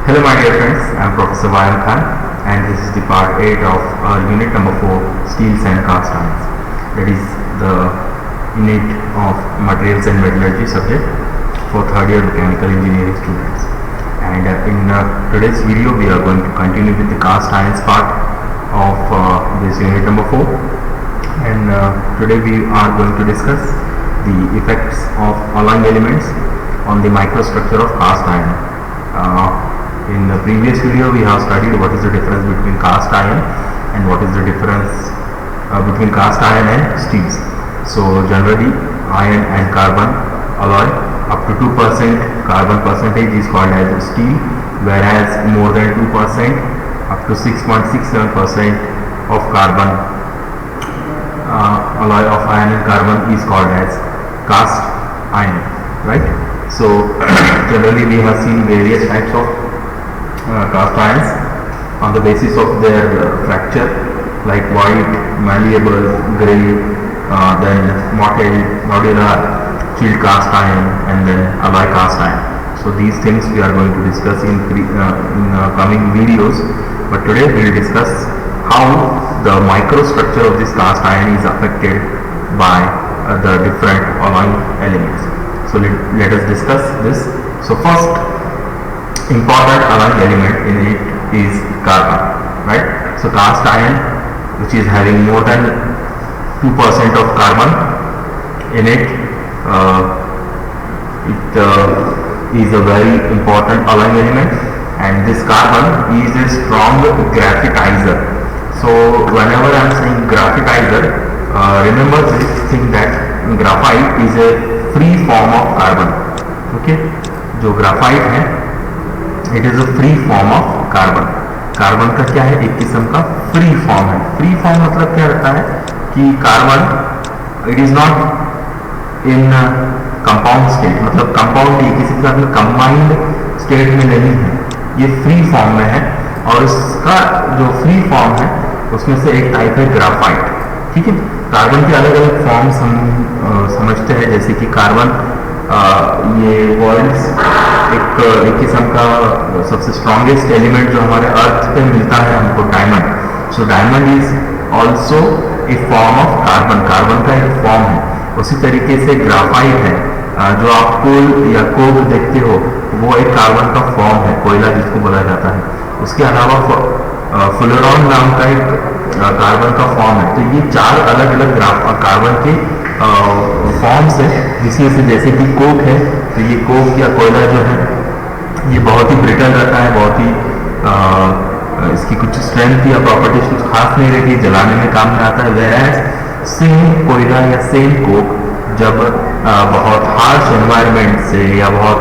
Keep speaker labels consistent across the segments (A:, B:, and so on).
A: Hello my dear friends, I am Professor Vayan Khan and this is the part 8 of our unit number 4 Steels and Cast Irons, that is the unit of Materials and Metallurgy subject for third year mechanical engineering students. And in today's video we are going to continue with the cast irons part of this unit number 4, and today we are going to discuss the effects of alloying elements on the microstructure of cast iron. In the previous video we have studied what is the difference between cast iron and what is the difference between cast iron and steels. So generally iron and carbon alloy up to 2% carbon percentage is called as steel, whereas more than 2% up to 6.67% of carbon alloy of iron and carbon is called as cast iron, right? So generally we have seen various types of cast irons on the basis of their fracture, like white, malleable, grey, then mottled, modular, chilled cast iron, and then alloy cast iron. So these things we are going to discuss in coming videos, but today we will discuss how the microstructure of this cast iron is affected by the different alloying elements. So let us discuss this. So first important alloying element in it is carbon, right? So cast iron, which is having more than 2% of carbon in it, is a very important alloying element, and this carbon is a strong graphitizer. So whenever I am saying graphitizer, remember this thing that graphite is a free form of carbon. Okay, जो graphite है it is a free form of carbon. Carbon का क्या है, एक किस्म का free form है. Free form मतलब क्या रहता है कि carbon it is not in compound state, मतलब कंपाउंड ये किसी के साथ में कंबाइंड स्टेट में नहीं है, ये फ्री फॉर्म में है. और इसका जो फ्री फॉर्म है उसमें से एक टाइप है ग्राफाइट. ठीक है, कार्बन के अलग अलग फॉर्म्स हम समझते हैं, जैसे कि कार्बन ये वर्ल्ड्स एक किस्म का सबसे स्ट्रॉन्गेस्ट एलिमेंट जो हमारे अर्थ पे मिलता है हमको, diamond. So diamond is also a form of carbon, carbon का एक फॉर्म है. उसी तरीके से ग्राफाइट है, जो आप कोल या कोक देखते हो वो एक कार्बन का फॉर्म है, कोयला जिसको बोला जाता है. उसके अलावा फ्लोरॉन नाम का एक कार्बन का फॉर्म है. तो ये चार अलग अलग कार्बन के फॉर्म्स है, जिसमें से जैसे कि कोक है, तो ये कोक या कोयला जो है ये बहुत ही ब्रिटल रहता है, बहुत ही इसकी कुछ स्ट्रेंथ या प्रॉपर्टीज कुछ खास नहीं रहती, जलाने में काम में आता है. वेराज सेम कोयला या सेम कोक जब बहुत हार्श एनवायरनमेंट से या बहुत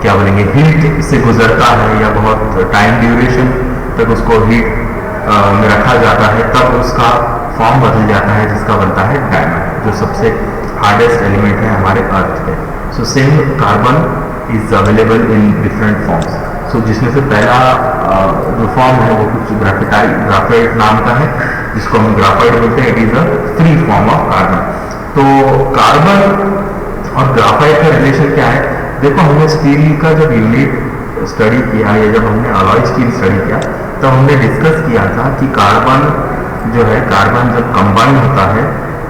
A: क्या बोलेंगे हीट से गुजरता है या बहुत टाइम ड्यूरेशन तक उसको हीट में रखा जाता है, तब उसका फॉर्म बदल जाता है, जिसका बनता है डायमंड, जो सबसे हार्डेस्ट एलिमेंट है हमारे अर्थ पे. So same carbon is available in different forms. So जिसमें से पहला जो फॉर्म है वो कुछ ग्राफाइट नाम का है, जिसको हम ग्राफाइट बोलते हैं. It is a free form of carbon. तो कार्बन और ग्राफाइट का रिलेशन क्या है? देखो, हमने स्टील का जब यूनिट स्टडी किया या जब हमने अलॉय स्टील स्टडी किया तो हमने डिस्कस किया था कि कार्बन जो है, कार्बन जब कंबाइन होता है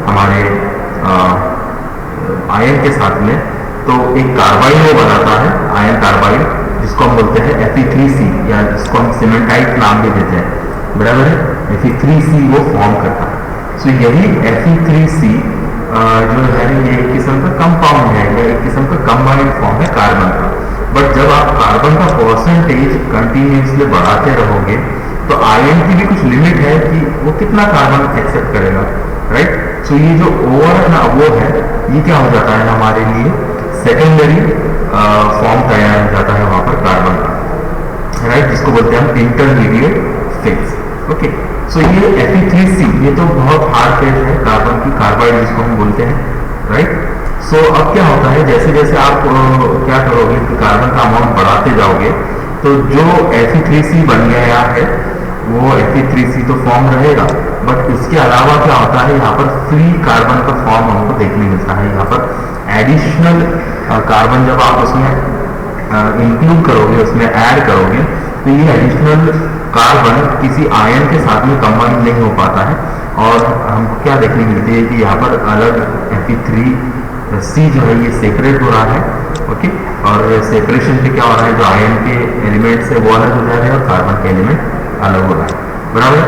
A: हमारे आयन के साथ में, तो एक कार्बाइड वो बनाता है, आयन कार्बाइड, जिसको हम बोलते हैं Fe3C, या जिसको हम सीमेंटाइट नाम भी देते हैं, बराबर है. Fe3C वो फॉर्म करता है. सो यही Fe3C जो है ये एक किस्म का कंपाउंड है या एक किस्म का कंबाइंड फॉर्म है कार्बन का. बट जब आप कार्बन का परसेंटेज कंटिन्यूसली बढ़ाते रहोगे तो आयन की भी कुछ लिमिट है कि वो कितना कार्बन एक्सेप्ट करेगा, राइट. सो ये जो ओवर ना वो है, ये क्या हो जाता है हमारे लिए सेकेंडरी फॉर्म तैयार हो जाता है वहां पर कार्बन का, राइट, जिसको बोलते हैं हम इंटरमीडिएट फेज. ओके, सो ये Fe3C ये तो बहुत हार्ड फेज है कार्बन की, कार्बाइड जिसको हम बोलते हैं, राइट. सो अब क्या होता है, जैसे जैसे आप क्या करोगे कि कार्बन का अमाउंट बढ़ाते जाओगे, तो जो Fe3C बन गया है वो Fe3C तो फॉर्म रहेगा, बट इसके अलावा क्या होता है, यहाँ पर फ्री कार्बन का फॉर्म हमको देखने मिलता है. यहाँ पर एडिशनल कार्बन जब आप उसमें इंक्लूड करोगे, उसमें ऐड करोगे, तो ये एडिशनल कार्बन किसी आयन के साथ में कंबाइन नहीं हो पाता है। और हमको क्या देखने मिलती है कि यहाँ पर अलग Fe3C जो है ये सेपरेट हो रहा है, ओके। और सेपरेशन पे क्या हो रहा है, जो आयन के एलिमेंट्स है वो अलग हो जा रहे हैं और कार्बन के एलिमेंट अलग हो रहा है, बराबर।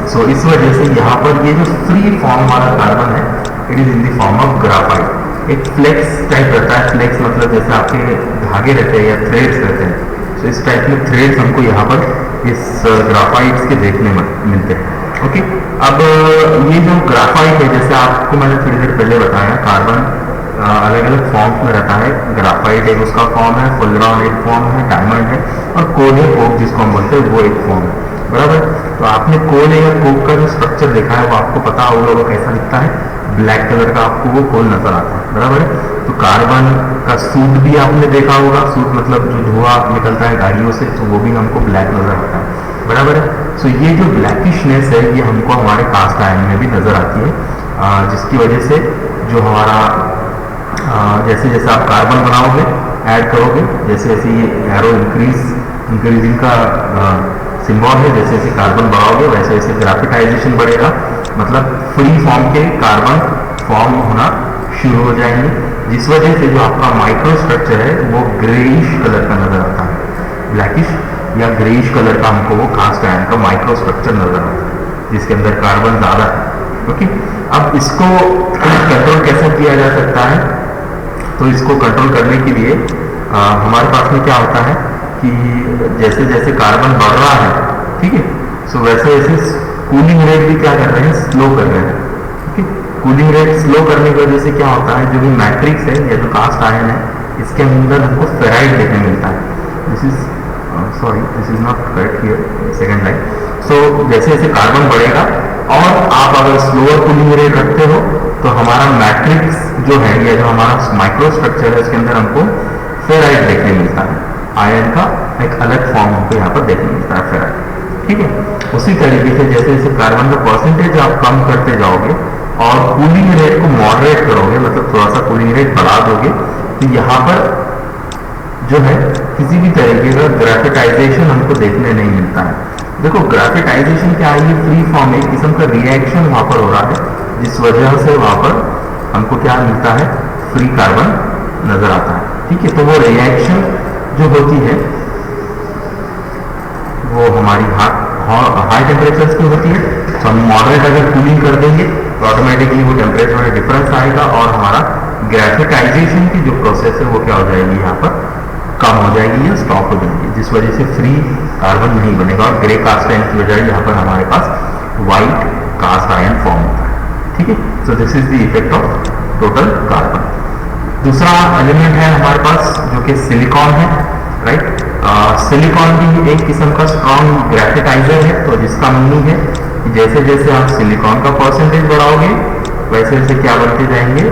A: सो इस वजह से यहाँ पर ये जो फ्री फॉर्म वाला कार्बन है, it is in the form of graphite. एक फ्लेक्स टाइप रहता है, फ्लेक्स मतलब जैसे आपके धागे रहते हैं या थ्रेड्स रहते हैं, तो इस टाइप में थ्रेड्स हमको यहाँ पर इस ग्राफाइट्स के देखने में मिलते हैं, ओके। अब ये जो ग्राफाइट है, जैसे आपको मैंने थोड़ी देर पहले बताया, कार्बन अलग अलग फॉर्म्स में रहता है। ग्राफाइट एक उसका फॉर्म है, फुलरॉन एक फॉर्म है, डायमंड है, और कोल या कोक जिसको हम बोलते हैं वो एक फॉर्म है, बराबर। तो आपने कोल या कोक का जो स्ट्रक्चर देखा है वो आपको पता होगा वो कैसा दिखता है, ब्लैक कलर का आपको वो कोल नजर आता है, बराबर है। तो कार्बन का सूट भी आपने देखा होगा, सूट मतलब जो धुआं निकलता है गाड़ियों से, तो वो भी हमको ब्लैक नजर आता है, बराबर है। सो ये जो ब्लैकिशनेस है ये हमको हमारे कास्ट आयन में भी नजर आती है, जिसकी वजह से जो हमारा जैसे जैसे आप कार्बन बनाओगे, ऐड करोगे, जैसे जैसे ये एरो इंक्रीजिंग का सिंबल है, जैसे जैसे कार्बन बढ़ाओगे वैसे वैसे ग्राफिटाइजेशन बढ़ेगा, मतलब फ्री फॉर्म के कार्बन फॉर्म होना शुरू हो जाएंगे, जिस वजह से जो आपका माइक्रो स्ट्रक्चर है वो ग्रेइश कलर का नजर आता है, ब्लैकिश या ग्रेइश कलर का हमको वो कास्ट आयन का माइक्रो स्ट्रक्चर नजर आता है, जिसके अंदर कार्बन ज्यादा है, ओके। अब इसको कंट्रोल कैसे किया जा सकता है, तो इसको कंट्रोल करने के लिए हमारे पास में क्या होता है कि जैसे जैसे कार्बन बढ़ रहा है, ठीक है, सो वैसे वैसे कूलिंग रेट भी क्या कर रहे हैं, स्लो कर रहे हैं, ठीक है। कूलिंग रेट स्लो करने की वजह से क्या होता है, जो भी मैट्रिक्स है या जो कास्ट आयन है, इसके अंदर हमको फेराइड देखने मिलता है। This is not correct here, second line. So जैसे जैसे कार्बन बढ़ेगा और आप अगर स्लोअर कूलिंग रेट रखते हो, तो हमारा मैट्रिक्स जो है या जो हमारा माइक्रो स्ट्रक्चर है उसके अंदर हमको फेराइड देखने मिलता है, आयन का एक अलग फॉर्म हमको यहाँ पर देखने मिलता है, फेराइड, ठीक है। उसी तरीके से जैसे जैसे कार्बन का परसेंटेज आप कम करते जाओगे और कूलिंग रेट को मॉडरेट करोगे, मतलब थोड़ा सा कूलिंग रेट बढ़ा दोगे, तो यहाँ पर जो है किसी भी तरीके का ग्राफिटाइजेशन हमको देखने नहीं मिलता है। देखो ग्राफिटाइजेशन क्या है, ये फ्री फॉर्म एक किस्म का रिएक्शन वहां पर हो रहा है, जिस वजह से वहां पर हमको क्या मिलता है, फ्री कार्बन नजर आता है, ठीक है। तो वो रिएक्शन जो होती है वो हमारी हाई टेम्परेचर की होती है, तो हम मॉडरेट अगर कूलिंग कर देंगे तो ऑटोमेटिकली वो टेम्परेचर में डिफरेंस आएगा और हमारा ग्राफिटाइजेशन की जो प्रोसेस है वो क्या हो जाएगी, यहाँ पर कम हो जाएगी या स्टॉप हो जाएगी, जिस वजह से फ्री कार्बन नहीं बनेगा और ग्रे कास्ट आयन की बजाय यहाँ पर हमारे पास व्हाइट कास्ट आयन फॉर्म होता है, ठीक है। So this is the effect of total carbon. दूसरा एलिमेंट है हमारे पास जो कि सिलिकॉन है, राइट। सिलिकॉन भी एक किस्म का स्ट्रॉन्ग ग्राफिटाइजर है, तो जिसका मीनिंग है कि जैसे जैसे आप सिलिकॉन का परसेंटेज बढ़ाओगे वैसे वैसे क्या बनते जाएंगे,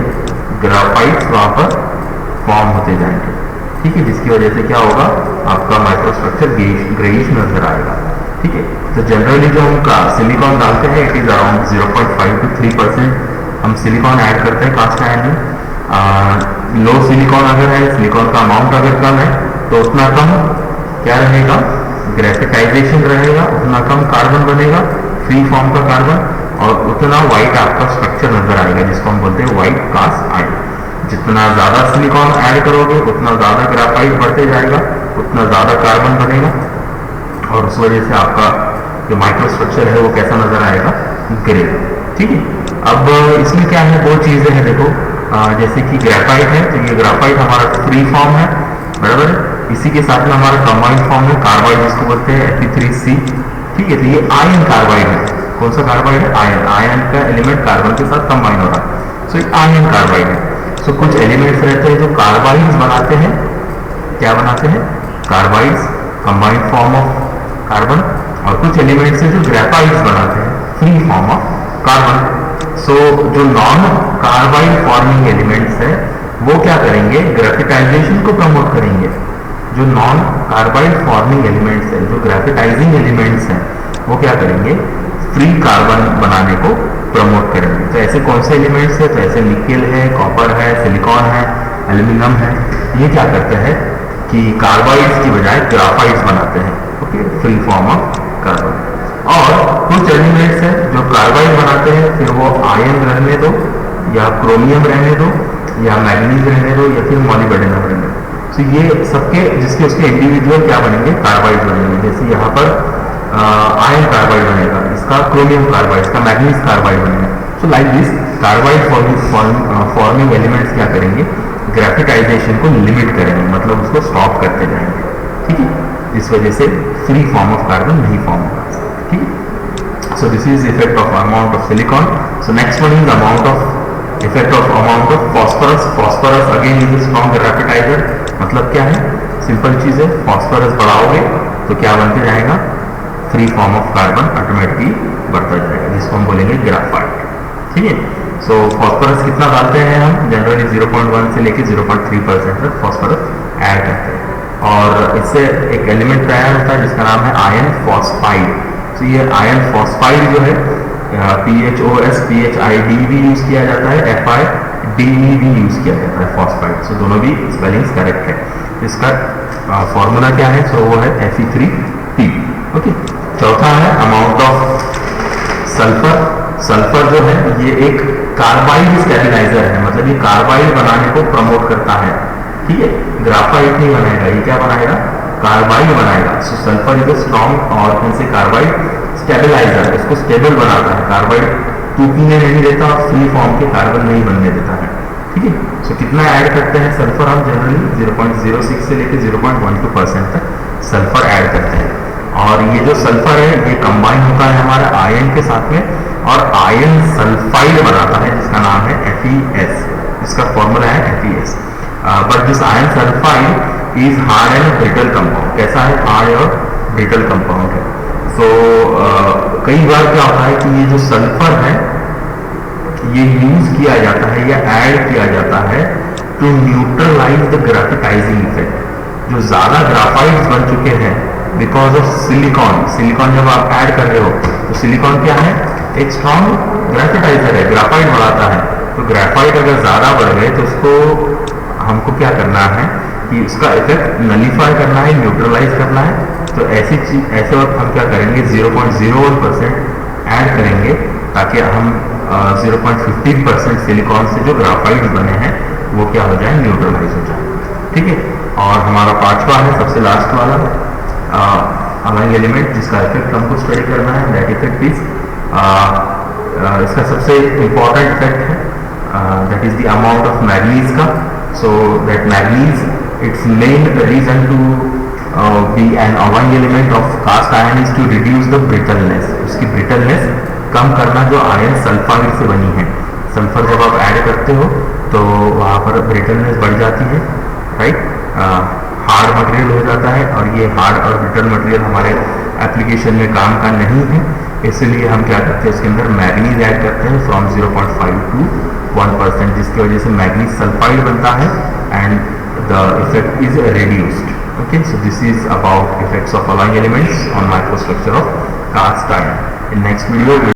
A: ग्राफाइट्स वहां पर फॉर्म होते जाएंगे, ठीक है, जिसकी वजह से क्या होगा, आपका माइक्रोस्ट्रक्चर ग्रेइश नजर आएगा, ठीक है। तो जनरली जो हम सिलिकॉन डालते हैं इट इज अराउंड 0.5 to 3% हम सिलिकॉन ऐड करते हैं कास्ट आयन में। लो सिलिकॉन अगर है, सिलिकॉन का अमाउंट अगर कम है, तो उतना कम क्या रहेगा, ग्रेफिटाइजेशन रहेगा, उतना कम कार्बन बनेगा, फ्री फॉर्म का कार्बन, और उतना व्हाइट आपका स्ट्रक्चर नजर आएगा, जिसको हम बोलते हैं व्हाइट कास्ट आयन। जितना ज्यादा सिलिकॉन ऐड करोगे उतना ज्यादा ग्राफाइट बढ़ते जाएगा, उतना ज्यादा कार्बन बनेगा, और उस वजह से आपका जो माइक्रो स्ट्रक्चर है वो कैसा नजर आएगा, ग्रे, ठीक है। अब इसमें क्या है, दो चीजें हैं, देखो जैसे कि ग्राफाइट है, तो ये ग्राफाइट हमारा फ्री फॉर्म है, बराबर है। इसी के साथ में हमारा कंबाइंड फॉर्म है कार्बाइड, जिसको बोलते हैं Fe3C, ठीक है। तो ये आयन कार्बाइड है, कौन सा कार्बाइड है, आयन, आयन का एलिमेंट कार्बन के साथ कंबाइन हो रहा है, सो ये आयन कार्बाइड है। सो कुछ एलिमेंट्स रहते हैं जो कार्बाइड्स बनाते हैं, क्या बनाते हैं, carbides, combined form of carbon, और कुछ एलिमेंट्स हैं जो ग्रेफाइड्स बनाते हैं, फ्री फॉर्म ऑफ कार्बन। सो जो नॉन कार्बाइड फॉर्मिंग एलिमेंट्स है वो क्या करेंगे, ग्रेफिटाइजेशन को प्रमोट करेंगे। जो नॉन कार्बाइड फॉर्मिंग एलिमेंट्स हैं, जो ग्रेफिटाइजिंग एलिमेंट्स हैं, वो क्या करेंगे, फ्री कार्बन बनाने को प्रमोट करेंगे। तो ऐसे कौन से एलिमेंट्स है, तो ऐसे निकेल है, कॉपर है, सिलिकॉन है, एल्यूमिनियम है, ये क्या करते हैं कि कि कार्बाइड्स की बजाय ग्राफाइट्स बनाते हैं, okay, free form of carbon. और कुछ एलिमेंट्स हैं जो कार्बाइड बनाते हैं, फिर वो आयन रहने दो या क्रोमियम रहने दो या मैग्नीज रहने दो या फिर मॉलिब्डेनम रहने दो, तो ये सबके जिसके उसके इंडिविजुअल क्या बनेंगे, कार्बाइड बनेंगे। जैसे यहाँ पर आयन कार्बाइड बनेगा, इसका क्रोमियम कार्बाइड, इसका मैग्नीज कार्बाइड बनेगा। So like this carbide forming elements क्या करेंगे, ग्राफिटाइजेशन को लिमिट करेंगे, मतलब उसको स्टॉप करते जाएंगे, ठीक है। इस वजह से फ्री फॉर्म ऑफ कार्बन नहीं फॉर्म होगा, ठीक है। So this is effect of amount of silicon. So next one is amount of effect of amount of phosphorus. Phosphorus again is strong graphitizer. मतलब क्या है, सिंपल चीज है, फॉस्फोरस बढ़ाओगे तो क्या बनते जाएगा, free form of carbon automatically बढ़ता जाएगा, जिसको हम बोलेंगे ग्राफाइट, ठीक है। सो फॉस्फोरस कितना डालते हैं हम, जनरली 0.1 से लेके 0.3% तक फॉस्फोरस ऐड करते हैं। और इससे एक एलिमेंट तैयार होता है जिसका नाम है आयन फॉस्फाइड। तो ये आयन फॉस्फाइड जो है PHOS PHID भी यूज किया जाता है, FIDE भी यूज किया जाता है फॉस्फाइड। सो दोनों भी स्पेलिंग्स करेक्ट है। इसका फॉर्मूला क्या है, सो वो है Fe3P, ओके। चौथा है अमाउंट ऑफ सल्फर। सल्फर जो है ये एक कार्बाइड स्टेबिलाइजर है, मतलब ये कार्बाइड बनाने को प्रमोट करता है, ठीक है। ग्राफाइट नहीं बनाएगा, ये क्या बनाएगा, कार्बाइड बनाएगा। सो सल्फर इज ए स्ट्रॉन्ग और कैसे कार्बाइड स्टेबिलाइजर, इसको स्टेबल बनाता है, कार्बाइड टूटने नहीं देता और फ्री फॉर्म के कार्बन नहीं बनने देता है, ठीक है। सो कितना ऐड करते हैं सल्फर, हम जनरली 0.06 से लेकर 0.12% तक सल्फर ऐड करते हैं। और ये जो सल्फर है ये कंबाइन होता है हमारे आयन के साथ में और आयन सल्फाइड बनाता है जिसका नाम है FeS, इसका फॉर्मूला है FeS। But this ion sulphide is hard and brittle compound. कैसा है, हार्ड और ब्रिटल कंपाउंड है। सो कई बार क्या होता है कि ये जो सल्फर है ये यूज किया जाता है या ऐड किया जाता है टू न्यूट्रलाइज द ग्राफिटाइजिंग इफेक्ट। जो ज्यादा ग्राफाइड्स बन चुके हैं बिकॉज ऑफ सिलिकॉन, सिलिकॉन जब आप ऐड कर रहे हो तो सिलिकॉन क्या है, एक स्ट्रॉन्ग ग्राफिटाइजर है, ग्राफाइट बढ़ाता है। तो ग्राफाइट अगर ज्यादा बढ़ गए तो उसको हमको क्या करना है कि उसका इफेक्ट नलीफाई करना है, न्यूट्रलाइज करना है। तो ऐसी चीज, ऐसे वक्त हम क्या करेंगे, 0.01% ऐड करेंगे ताकि हम 0.15% सिलिकॉन से जो ग्राफाइट बने हैं वो क्या हो जाए, न्यूट्रलाइज हो जाए, ठीक है। और हमारा पांचवा है सबसे लास्ट वाला अलाइंग एलिमेंट जिसका इफेक्ट हमको स्टडी करना है, दैट इफेक्ट इज इसका सबसे इंपॉर्टेंट इफेक्ट है that is the amount of manganese का। So that manganese it's main reason to be an alloying element of cast iron is to reduce the brittleness, उसकी brittleness कम करना जो ion sulphide से बनी है। सल्फर जब आप ऐड करते हो तो वहाँ पर ब्रिटलनेस बढ़ जाती है, राइट, हार्ड मटेरियल हो जाता है और ये हार्ड और ब्रिटल मटेरियल हमारे एप्लीकेशन में काम का नहीं है। इसलिए हम क्या करते हैं, उसके अंदर मैग्नीज ऐड करते हैं फ्रॉम 0.5 to 1%, जिसकी वजह से मैग्नीज सल्फाइड बनता है and the effect is reduced, okay. So this is about effects of alloying elements on microstructure of cast iron. In next video